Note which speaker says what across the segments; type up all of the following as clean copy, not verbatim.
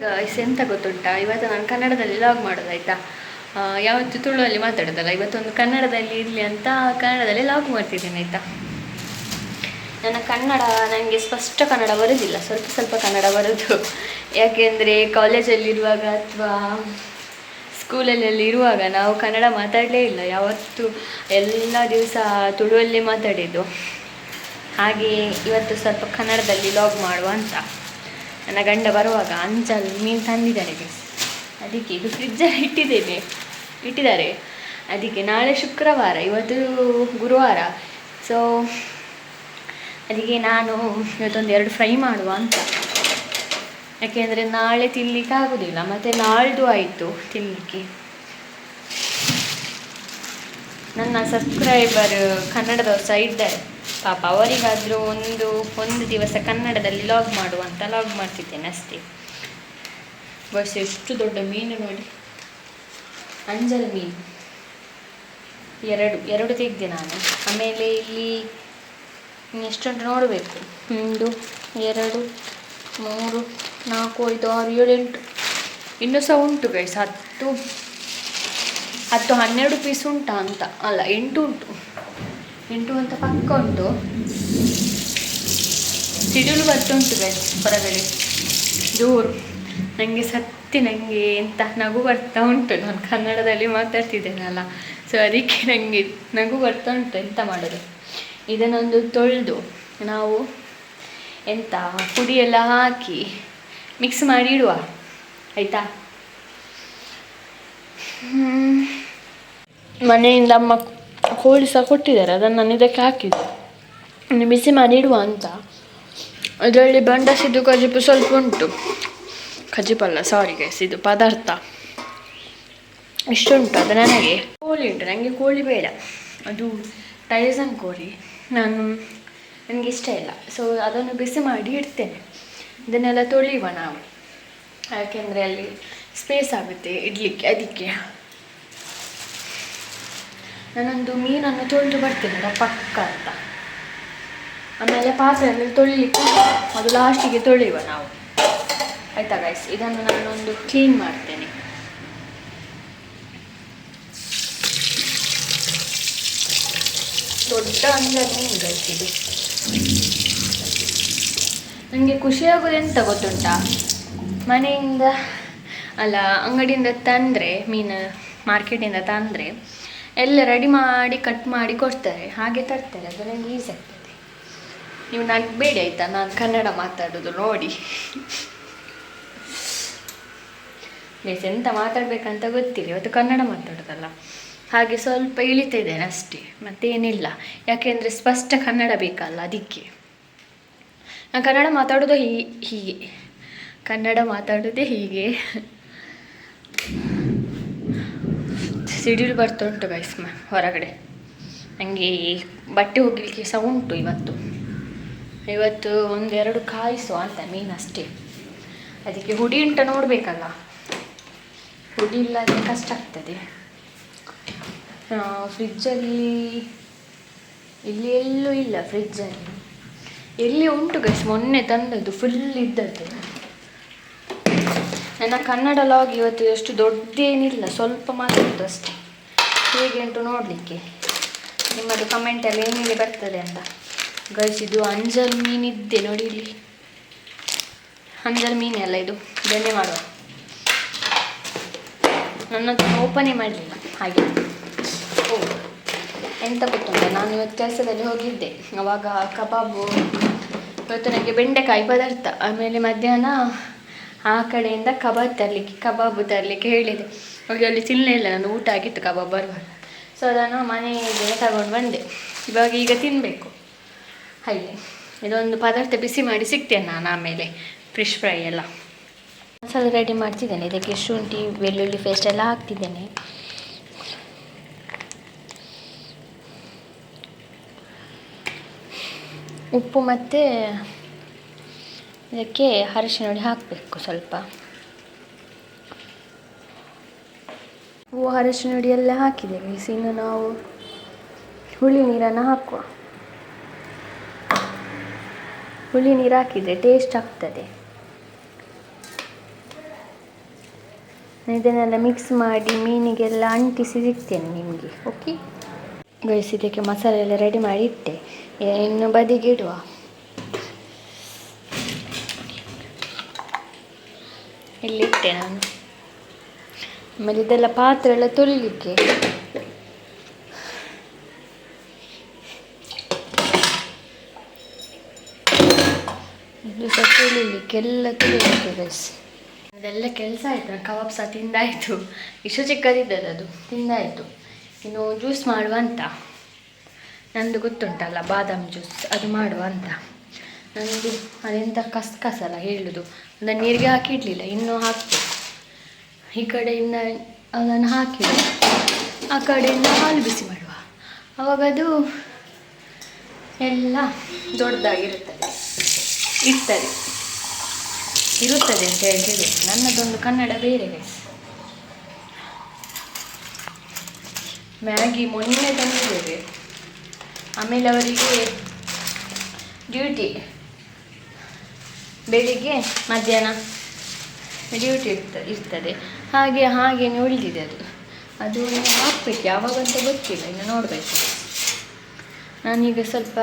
Speaker 1: Guys ಎಂತ ಗೊತ್ತುಂಟಾ, ಇವತ್ತು ನಾನು ಕನ್ನಡದಲ್ಲಿ ಲಾಗ್ ಮಾಡೋದಾಯ್ತಾ. ಯಾವತ್ತು ತುಳುವಲ್ಲಿ ಮಾತಾಡೋದಲ್ಲ, ಇವತ್ತೊಂದು ಕನ್ನಡದಲ್ಲಿ ಇರಲಿ ಅಂತ ಕನ್ನಡದಲ್ಲಿ ಲಾಗ್ ಮಾಡ್ತಿದ್ದೇನೆ ಆಯಿತಾ. ನನ್ನ ಕನ್ನಡ ನನಗೆ ಸ್ಪಷ್ಟ ಕನ್ನಡ ಬರೋದಿಲ್ಲ, ಸ್ವಲ್ಪ ಸ್ವಲ್ಪ ಕನ್ನಡ ಬರೋದು. ಯಾಕೆಂದರೆ ಕಾಲೇಜಲ್ಲಿರುವಾಗ ಅಥವಾ ಸ್ಕೂಲಲ್ಲಿ ಇರುವಾಗ ನಾವು ಕನ್ನಡ ಮಾತಾಡಲೇ ಇಲ್ಲ, ಯಾವತ್ತು ಎಲ್ಲ ದಿವಸ ತುಳುವಲ್ಲೇ ಮಾತಾಡಿದ್ದು. ಹಾಗೆ ಇವತ್ತು ಸ್ವಲ್ಪ ಕನ್ನಡದಲ್ಲಿ ಲಾಗ್ ಮಾಡುವ ಅಂತ. ನನ್ನ ಗಂಡ ಬರುವಾಗ ಅಂಚಲ್ ಮೀನು ತಂದಿದ್ದಾರೆ ಗೈಸ್, ಅದಕ್ಕೆ ಇದು ಫ್ರಿಜ್ಜಲ್ಲಿ ಇಟ್ಟಿದ್ದಾರೆ. ಅದಕ್ಕೆ ನಾಳೆ ಶುಕ್ರವಾರ, ಇವತ್ತು ಗುರುವಾರ. ಸೊ ಅದಕ್ಕೆ ನಾನು ಇವತ್ತೊಂದು 2 ಫ್ರೈ ಮಾಡುವ ಅಂತ. ಯಾಕೆಂದರೆ ನಾಳೆ ತಿನ್ನಲಿಕ್ಕೆ ಆಗೋದಿಲ್ಲ, ಮತ್ತು ನಾಳ್ದು ಆಯಿತು ತಿನ್ನಲಿಕ್ಕೆ. ನನ್ನ ಸಬ್ಸ್ಕ್ರೈಬರ್ ಕನ್ನಡದವ್ರು ಸಹ ಇದ್ದಾರೆ ಪಾಪ, ಅವರಿಗಾದರೂ ಒಂದು ದಿವಸ ಕನ್ನಡದಲ್ಲಿ ಲಾಗ್ ಮಾಡುವಂತ ಲಾಗ್ ಮಾಡ್ತಿದ್ದೇನೆ ಅಷ್ಟೇ. ಬಸ್ ಎಷ್ಟು ದೊಡ್ಡ ಮೀನು ನೋಡಿ, ಅಂಜಲ್ ಮೀನು ಎರಡು ತೆಗೆದೆ ನಾನು. ಆಮೇಲೆ ಇಲ್ಲಿ ಎಷ್ಟುಂಟು ನೋಡಬೇಕು, 1 2 3 4 5 6 7 8 ಇನ್ನೂ ಸಹ ಉಂಟು ಗೈಸ್. 10 12 ಪೀಸ್ ಉಂಟಾ ಅಂತ ಅಲ್ಲ, 8 ಉಂಟು. 8 ಅಂತ ಪಕ್ಕ ಉಂಟು. ಸಿಡಿಲು ಬರ್ತುಂಟು ಗೈಸ್ ಹೊರಗಡೆ ಜೋರು. ನನಗೆ ಎಂತ ನಗು ಬರ್ತಾ ಉಂಟು, ನಾನು ಕನ್ನಡದಲ್ಲಿ ಮಾತಾಡ್ತಿದ್ದೇನಲ್ಲ, ಸೊ ಅದಕ್ಕೆ ನನಗೆ ನಗು ಬರ್ತಾ ಉಂಟು. ಎಂತ ಮಾಡೋದು, ಇದನ್ನೊಂದು ತೊಳೆದು ನಾವು ಎಂತ ಪುಡಿಯೆಲ್ಲ ಹಾಕಿ ಮಿಕ್ಸ್ ಮಾಡಿ ಇಡುವ ಆಯಿತಾ. ಮನೆಯಿಂದ ಅಮ್ಮ ಕೋಳಿ ಸಹ ಕೊಟ್ಟಿದ್ದಾರೆ, ಅದನ್ನು ನಾನು ಇದಕ್ಕೆ ಹಾಕಿದ್ದು ಇನ್ನು ಬಿಸಿ ಮಾಡಿ ಇಡುವ ಅಂತ. ಅದರಲ್ಲಿ ಬಂಡಸಿದ್ದು ಕಜಿಪು ಸ್ವಲ್ಪ ಉಂಟು, ಕಜಿಪಲ್ಲ ಸಾರಿ ಗೈಸ್, ಇದು ಪದಾರ್ಥ ಇಷ್ಟುಂಟು. ಅದು ನನಗೆ ಕೋಳಿ ಉಂಟು, ನನಗೆ ಕೋಳಿ ಬೇಡ, ಅದು ಟೈಸನ್ ಕೋಳಿ, ನನಗೆ ಇಷ್ಟ ಇಲ್ಲ. ಸೊ ಅದನ್ನು ಬಿಸಿ ಮಾಡಿ ಇಡ್ತೇನೆ. ಇದನ್ನೆಲ್ಲ ತೊಳೆಯುವ ನಾವು, ಯಾಕೆಂದರೆ ಅಲ್ಲಿ ಸ್ಪೇಸ್ ಆಗುತ್ತೆ ಇಡಲಿಕ್ಕೆ. ಅದಕ್ಕೆ ನಾನೊಂದು ಮೀನನ್ನು ತೊಳೆದು ಬರ್ತೇನೆ ಪಕ್ಕ ಅಂತ. ಆಮೇಲೆ ಪಾತ್ರೆಯಲ್ಲಿ ತೊಳಿಲಿಕ್ಕೆ ಅದು ಲಾಸ್ಟಿಗೆ ತೊಳೆಯುವ ನಾವು ಆಯಿತಾ ಗೈಸ್. ಇದನ್ನು ನಾನೊಂದು ಕ್ಲೀನ್ ಮಾಡ್ತೇನೆ. ದೊಡ್ಡ ಅಂಜಲ್ ಮೀನು ಗೈಸ್ ಇದು. ನನಗೆ ಖುಷಿಯಾಗೋದು ಎಂತ ಗೊತ್ತುಂಟಾ, ಮನೆಯಿಂದ ಅಲ್ಲ ಅಂಗಡಿಯಿಂದ ತಂದರೆ ಮೀನು, ಮಾರ್ಕೆಟಿಂದ ತಂದರೆ ಎಲ್ಲ ರೆಡಿ ಮಾಡಿ ಕಟ್ ಮಾಡಿ ಕೊಡ್ತಾರೆ, ಹಾಗೆ ತರ್ತಾರೆ. ಅದು ನನಗೆ ಈಸಿ ಆಗ್ತದೆ. ನೀವು ನಗಬೇಡಿ ಆಯಿತಾ, ನಾನು ಕನ್ನಡ ಮಾತಾಡೋದು ನೋಡಿ. ಬೇಸ್ ಎಂತ ಮಾತಾಡಬೇಕಂತ ಗೊತ್ತಿಲ್ಲ, ಇವತ್ತು ಕನ್ನಡ ಮಾತಾಡೋದಲ್ಲ, ಹಾಗೆ ಸ್ವಲ್ಪ ಇಳಿತಿದ್ದೇನೆ ಅಷ್ಟೇ, ಮತ್ತೇನಿಲ್ಲ. ಯಾಕೆಂದರೆ ಸ್ಪಷ್ಟ ಕನ್ನಡ ಬೇಕಲ್ಲ, ಅದಕ್ಕೆ ನಾನು ಕನ್ನಡ ಮಾತಾಡೋದು ಹೀಗೆ ಕನ್ನಡ ಮಾತಾಡೋದೇ ಹೀಗೆ. ಸಿಡಿಲು ಬರ್ತಾ ಉಂಟು ಗೈಸ್ ಹೊರಗಡೆ. ನನಗೆ ಬಟ್ಟೆ ಹೋಗಲಿಕ್ಕೆ ಸಹ ಉಂಟು ಇವತ್ತು 1-2 ಕಾಯಿಸುವ ಅಂತ ಮೀನು ಅಷ್ಟೇ. ಅದಕ್ಕೆ ಹುಡಿ ಉಂಟ ನೋಡಬೇಕಲ್ಲ, ಹುಡಿ ಇಲ್ಲದೆ ಕಷ್ಟ ಆಗ್ತದೆ. ಫ್ರಿಜ್ಜಲ್ಲಿ ಇಲ್ಲಿ ಎಲ್ಲೂ ಇಲ್ಲ, ಫ್ರಿಜ್ಜಲ್ಲಿ ಎಲ್ಲಿ ಉಂಟು ಗೈಸ್, ಮೊನ್ನೆ ತಂದದ್ದು ಫುಲ್ ಇದ್ದದ್ದು. ನನ್ನ ಕನ್ನಡ ಲಾಗ್ ಇವತ್ತು ಎಷ್ಟು ದೊಡ್ಡದೇನಿಲ್ಲ, ಸ್ವಲ್ಪ ಮಾತಾಡೋದು ಅಷ್ಟೇ. ಹೇಗೆ ಉಂಟು ನೋಡಲಿಕ್ಕೆ, ನಿಮ್ಮದು ಕಮೆಂಟಲ್ಲಿ ಏನಿಗೆ ಬರ್ತದೆ ಅಂತ ಗೈಸ್. ಇದು ಅಂಜಲ್ ಮೀನಿದ್ದೆ ನೋಡಿ, ಇಲ್ಲಿ ಅಂಜಲ್ ಮೀನೆಲ್ಲ ಇದು. ಬೆಣ್ಣೆ ಮಾಡುವ, ನನ್ನದು ಓಪನೇ ಮಾಡಲಿಲ್ಲ ಹಾಗೆ. ಎಂತ ಗೊತ್ತುಂಟ, ನಾನು ಇವತ್ತು ಕೆಲಸದಲ್ಲಿ ಹೋಗಿದ್ದೆ, ಆವಾಗ ಕಬಾಬು, ಇವತ್ತು ನನಗೆ ಬೆಂಡೆಕಾಯಿ ಪದಾರ್ಥ, ಆಮೇಲೆ ಮಧ್ಯಾಹ್ನ ಆ ಕಡೆಯಿಂದ ಕಬಾಬು ತರಲಿಕ್ಕೆ ಹೇಳಿದೆ. ಹೋಗಿ ಅಲ್ಲಿ ತಿನ್ನಲೇ ಇಲ್ಲ ನಾನು, ಊಟ ಆಗಿತ್ತು ಕಬಾಬ್ ಬರುವಾಗ. ಸೊ ಅದನ್ನು ಮನೆಗೆ ತಗೊಂಡು ಬಂದೆ. ಈಗ ತಿನ್ನಬೇಕು ಹಾಗೆ. ಇದೊಂದು ಪದಾರ್ಥ ಬಿಸಿ ಮಾಡಿ ಸಿಗ್ತೇನೆ ನಾನು ಆಮೇಲೆ, ಫಿಶ್ ಫ್ರೈ ಎಲ್ಲ ಮಸಾಲೆ ರೆಡಿ ಮಾಡ್ತಿದ್ದೇನೆ. ಇದಕ್ಕೆ ಶುಂಠಿ ಬೆಳ್ಳುಳ್ಳಿ ಪೇಸ್ಟ್ ಎಲ್ಲ ಹಾಕ್ತಿದ್ದೇನೆ. ಉಪ್ಪು ಮತ್ತು ಇದಕ್ಕೆ ಅರಿಶಿನ ಹುಡಿ ಹಾಕಬೇಕು ಸ್ವಲ್ಪ. ಉಪ್ಪು ಅರಿಶಿನ ಹುಡಿ ಎಲ್ಲ ಹಾಕಿದ್ದೇವೆ. ಇನ್ನು ನಾವು ಹುಳಿ ನೀರನ್ನು ಹಾಕುವ. ಹುಳಿ ನೀರು ಹಾಕಿದರೆ ಟೇಸ್ಟ್ ಆಗ್ತದೆ. ಇದನ್ನೆಲ್ಲ ಮಿಕ್ಸ್ ಮಾಡಿ ಮೀನಿಗೆಲ್ಲ ಅಂಟಿಸಿ ಸಿಗ್ತೇನೆ ನಿಮಗೆ. ಓಕೆ ಗೈಸ್, ಇದಕ್ಕೆ ಮಸಾಲೆ ಎಲ್ಲ ರೆಡಿ ಮಾಡಿ ಇಟ್ಟೆ, ಇನ್ನು ಬದಿಗೆ ಇಡುವ. ಇಲ್ಲಿಟ್ಟೆ ನಾನು. ಆಮೇಲೆ ಇದೆಲ್ಲ ಪಾತ್ರೆ ಎಲ್ಲ ತೊಳಿಲಿಕ್ಕೆ ಇದು ಸಹ ತೊಳಿಲಿಕ್ಕೆಲ್ಲ ತೊಳಿಲಿಕ್ಕೆ ಗೈಸ್. ಅದೆಲ್ಲ ಕೆಲಸ ಆಯಿತು. ಕಬಾಬ್ ಸಹ ತಿಂದಾಯಿತು, ಇಷ್ಟು ಚಿಕ್ಕದಿದ್ದದ್ದು ಅದು ತಿಂದಾಯಿತು. ಇನ್ನು ಜ್ಯೂಸ್ ಮಾಡುವ ಅಂತ, ನಂದು ಗೊತ್ತುಂಟಲ್ಲ ಬಾದಾಮ್ ಜ್ಯೂಸ್, ಅದು ಮಾಡುವ ಅಂತ. ನನಗೆ ಅದೆಂಥ ಕಸಲ್ಲ ಹೇಳುದು, ಅದನ್ನು ನೀರಿಗೆ ಹಾಕಿಡಲಿಲ್ಲ, ಇನ್ನೂ ಹಾಕಬೇಕು. ಈ ಕಡೆಯಿಂದ ಅದನ್ನು ಹಾಕಿ ಆ ಕಡೆಯಿಂದ ಹಾಲು ಬಿಸಿ ಮಾಡುವ, ಆವಾಗದು ಎಲ್ಲ ದೊಡ್ಡದಾಗಿರುತ್ತದೆ ಇರುತ್ತದೆ ಅಂತ ಹೇಳಿ. ನನ್ನದೊಂದು ಕನ್ನಡ ಬೇರೆ ಗೈಸ್. ಮ್ಯಾಗಿ ಮೊನ್ನೆ ತಂದಿದ್ದೇವೆ, ಆಮೇಲೆ ಅವರಿಗೆ ಡ್ಯೂಟಿ ಬೆಳಿಗ್ಗೆ ಮಧ್ಯಾಹ್ನ ಡ್ಯೂಟಿ ಇರ್ತದೆ, ಹಾಗೇನೆ ಉಳಿದಿದೆ ಅದು ಹಾಕಬೇಕು ಯಾವಾಗಂತ ಗೊತ್ತಿಲ್ಲ, ಇನ್ನು ನೋಡಬೇಕು. ನಾನೀಗ ಸ್ವಲ್ಪ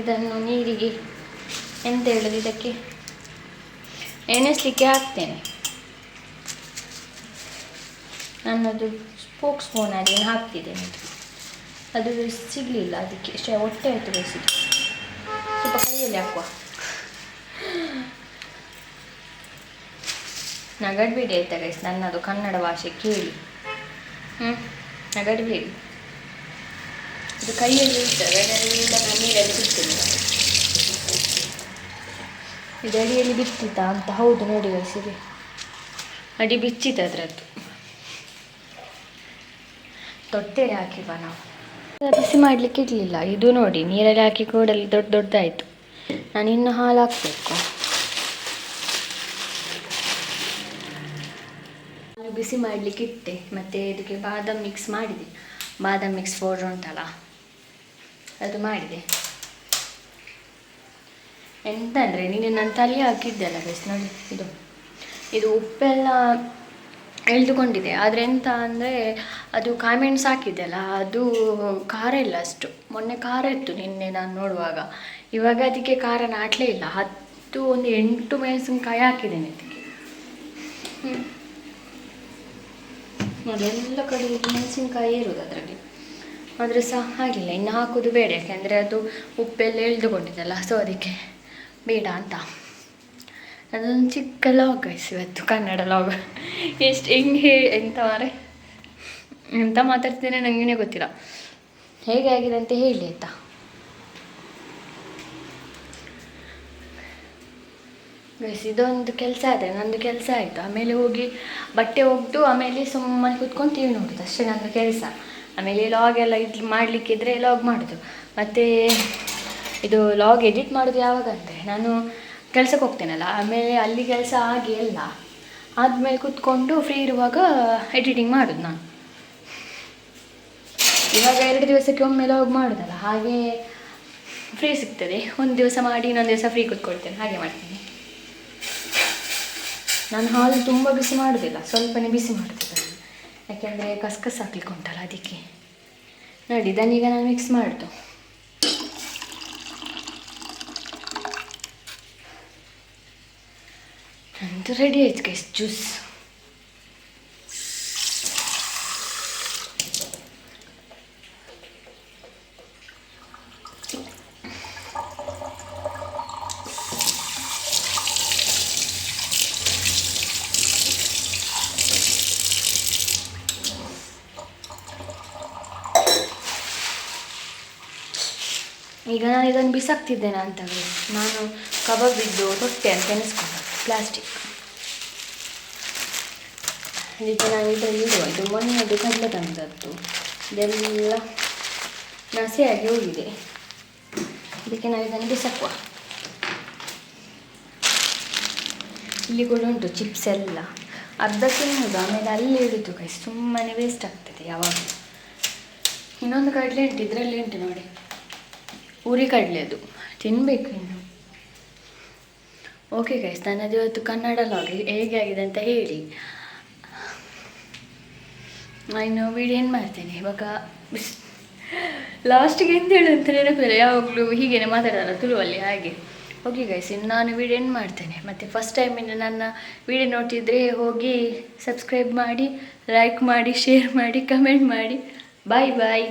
Speaker 1: ಇದನ್ನು ನೀರಿಗೆ ಎಂತ ಹೇಳೋದು, ಇದಕ್ಕೆ ಎಣಿಸ್ಲಿಕ್ಕೆ ಹಾಕ್ತೇನೆ. ನನ್ನದು ಸ್ಪೋಕ್ ಸ್ಪೂನ್ ಅಲ್ಲಿ ಹಾಕ್ತಿದ್ದೇನೆ, ಅದು ಸಿಗಲಿಲ್ಲ, ಅದಕ್ಕೆ ಹೊಟ್ಟೆ ಆಯಿತು ಬೇಯಿಸಿದ್ದು. ಸ್ವಲ್ಪ ಕೈಯಲ್ಲಿ ಹಾಕುವ. ನಗಡಬೇಡಿ ಆಯ್ತಾ ಗೈಸ್, ನನ್ನದು ಕನ್ನಡ ಭಾಷೆ ಕೇಳಿ. ನಗಡಬೇಡಿ. ಇದು ಕೈಯಲ್ಲಿ ಇರ್ತದೆ, ಅದನ್ನೆಲ್ಲ ನಾನು ನೀರಲ್ಲಿ ಬಿಡ್ತೇನೆ. ಇದು ಅಡಿಯಲ್ಲಿ ಬಿತ್ತಿತ್ತ ಅಂತ. ಹೌದು ನೋಡಿ ಗೈಸ್, ಇದೆ ಅಡಿ ಬಿಚ್ಚಿತ್ತು ಅದರದ್ದು. ತೊಟ್ಟೆಗೆ ಹಾಕಿವ ನಾವು. ಬಿಸಿ ಮಾಡಲಿಕ್ಕೆ ಇರಲಿಲ್ಲ, ಇದು ನೋಡಿ ನೀರಲ್ಲಿ ಹಾಕಿ ಕೂಡಲಿ ದೊಡ್ಡದಾಯಿತು. ನಾನು ಇನ್ನು ಹಾಲು ಹಾಕಬೇಕು. ಹಾಲು ಬಿಸಿ ಮಾಡಲಿಕ್ಕೆ ಇಟ್ಟೆ, ಮತ್ತು ಇದಕ್ಕೆ ಬಾದಾಮ್ ಮಿಕ್ಸ್ ಮಾಡಿದೆ. ಬಾದಾಮ್ ಮಿಕ್ಸ್ ಪೌಡ್ರ್ ಉಂಟಲ್ಲ, ಅದು ಮಾಡಿದೆ. ಎಂತಂದರೆ ನೀನು ನನ್ನ ತಲೆ ಹಾಕಿದ್ದೆ ಅಲ್ಲ ಗೈಸ್, ನೋಡಿ ಇದು ಉಪ್ಪೆಲ್ಲ ಎಳೆದುಕೊಂಡಿದೆ. ಆದರೆ ಎಂತ ಅಂದರೆ ಅದು ಕಾಮೆಂಟ್ಸ್ ಹಾಕಿದ್ದೆಲ್ಲ, ಅದು ಖಾರ ಇಲ್ಲ ಅಷ್ಟು. ಮೊನ್ನೆ ಖಾರ ಇತ್ತು ನಿನ್ನೆ ನಾನು ನೋಡುವಾಗ, ಇವಾಗ ಅದಕ್ಕೆ ಖಾರ ನಾಟಲೇ ಇಲ್ಲ. ಒಂದು 8 ಮೆಣಸಿನ್ಕಾಯಿ ಹಾಕಿದ್ದೇನೆ ಅದಕ್ಕೆ. ಅದೆಲ್ಲ ಕಡೆ ಮೆಣಸಿನ್ಕಾಯಿ ಇರೋದು ಅದರಲ್ಲಿ, ಆದರೆ ಸಹ ಆಗಿಲ್ಲ. ಇನ್ನು ಹಾಕೋದು ಬೇಡ, ಯಾಕೆಂದರೆ ಅದು ಉಪ್ಪೆಲ್ಲ ಎಳೆದುಕೊಂಡಿದ್ದಲ್ಲ, ಸೊ ಅದಕ್ಕೆ ಬೇಡ ಅಂತ. ಅದೊಂದು ಚಿಕ್ಕ ಲಾಗ್ ಗೈಸ್ ಇವತ್ತು, ಕನ್ನಡ ಲಾಗ್. ಎಂತ ಮಾರೆ ಎಂತ ಮಾತಾಡ್ತೇನೆ ನನಗೇ ಗೊತ್ತಿಲ್ಲ. ಹೇಗೆ ಆಗಿದೆ ಅಂತ ಹೇಳಿ ಆಯಿತಾ. ಗೈಸ್, ಇದೊಂದು ಕೆಲಸ ಆದರೆ ನಂದು ಕೆಲಸ ಆಯಿತು. ಆಮೇಲೆ ಹೋಗಿ ಬಟ್ಟೆ ಒಗೆದು ಆಮೇಲೆ ಸುಮ್ಮನೆ ಕೂತ್ಕೊಂಡು ಟಿ ವಿ ನೋಡೋದು ಅಷ್ಟೇ ನನ್ನ ಕೆಲಸ. ಆಮೇಲೆ ಲಾಗ್ ಎಲ್ಲ ಮಾಡಲಿಕ್ಕಿದ್ರೆ ಲಾಗ್ ಮಾಡೋದು. ಮತ್ತು ಇದು ಲಾಗ್ ಎಡಿಟ್ ಮಾಡೋದು ಯಾವಾಗ ಅಂದರೆ ನಾನು ಕೆಲಸಕ್ಕೆ ಹೋಗ್ತೇನಲ್ಲ, ಆಮೇಲೆ ಅಲ್ಲಿ ಕೆಲಸ ಆಗಿ ಎಲ್ಲ ಆದಮೇಲೆ ಕೂತ್ಕೊಂಡು ಫ್ರೀ ಇರುವಾಗ ಎಡಿಟಿಂಗ್ ಮಾಡೋದು ನಾನು. ಇವಾಗ 2 ದಿವಸಕ್ಕೆ ಒಮ್ಮೆ ಲಾಗ್ ಮಾಡೋದಲ್ಲ, ಹಾಗೆ ಫ್ರೀ ಸಿಗ್ತದೆ. ಒಂದು ದಿವಸ ಮಾಡಿ ಇನ್ನೊಂದು ದಿವಸ ಫ್ರೀ ಕೂತ್ಕೊಳ್ತೇನೆ, ಹಾಗೆ ಮಾಡ್ತೀನಿ ನಾನು. ಹಾಲು ತುಂಬ ಬಿಸಿ ಮಾಡೋದಿಲ್ಲ, ಸ್ವಲ್ಪನೇ ಬಿಸಿ ಮಾಡ್ತಿದ್ದೆ, ಯಾಕೆಂದರೆ ಕಸ್ಕಸ್ ಹಾಕ್ಲಿಕ್ಕೆ ಉಂಟಲ್ಲ ಅದಕ್ಕೆ. ನೋಡಿ ಇದನ್ನೀಗ ನಾನು ಮಿಕ್ಸ್ ಮಾಡ್ದು. ನಂದು ರೆಡಿ ಆಯ್ತು ಗೈಸ್ ಜ್ಯೂಸ್. ಈಗ ನಾನು ಇದನ್ನು ಬಿಸಾಕ್ತಿದ್ದೇನೆ ಅಂತ ನಾನು ಕಬಾಬಿದ್ದು ತೊಟ್ಟೆ ಅಂತ ಎನಿಸ್ಕೊಂಡು ಪ್ಲಾಸ್ಟಿಕ್. ಇದಕ್ಕೆ ನಾನು ಇದರಲ್ಲಿ ಇಡುವ. ಇದು ಮೊನ್ನೆದು ಕಡಲೆ ತಂದದ್ದು, ಇದೆಲ್ಲ ನಸೆಯಾಗಿ ಹೋಗಿದೆ. ಇದಕ್ಕೆ ನಾವು ಇದನ್ನು ಬಿಸಾಕುವ. ಇಲ್ಲಿ ಕೂಡ ಉಂಟು ಚಿಪ್ಸ್ ಎಲ್ಲ, ಅರ್ಧ ತಿನ್ನೋದು ಆಮೇಲೆ ಅಲ್ಲಿ ಇಳಿದು ಕೈ ಸುಮ್ಮನೆ ವೇಸ್ಟ್ ಆಗ್ತದೆ ಯಾವಾಗ. ಇನ್ನೊಂದು ಕಡಲೆ ಉಂಟು, ಇದರಲ್ಲಿ ಉಂಟು ನೋಡಿ, ಉರಿ ಕಡಲೆ, ಅದು ತಿನ್ನಬೇಕು ಇನ್ನು. ಓಕೆ ಗೈಸ್, ನನ್ನದು ಇವತ್ತು ಕನ್ನಡ ಲಾಗ್ ಹೇಗೆ ಆಗಿದೆ ಅಂತ ಹೇಳಿ. ನಾನು ವಿಡಿಯೋ ಏನು ಮಾಡ್ತೇನೆ ಇವಾಗ. ಲಾಸ್ಟಿಗೆ ಎಂತ ಹೇಳು ಅಂತ ನೆನಪಿಲ್ಲ, ಯಾವಾಗಲೂ ಹೀಗೇನೆ ಮಾತಾಡೋಲ್ಲ ತುಳುವಲ್ಲಿ, ಹಾಗೆ. ಓಕೆ ಗೈಸ್, ಇನ್ನು ನಾನು ವಿಡಿಯೋ ಏನು ಮಾಡ್ತೇನೆ. ಮತ್ತು ಫಸ್ಟ್ ಟೈಮಿಂದ ನನ್ನ ವಿಡಿಯೋ ನೋಡ್ತಿದ್ರೆ ಹೋಗಿ ಸಬ್ಸ್ಕ್ರೈಬ್ ಮಾಡಿ, ಲೈಕ್ ಮಾಡಿ, ಶೇರ್ ಮಾಡಿ, ಕಮೆಂಟ್ ಮಾಡಿ. ಬಾಯ್ ಬಾಯ್.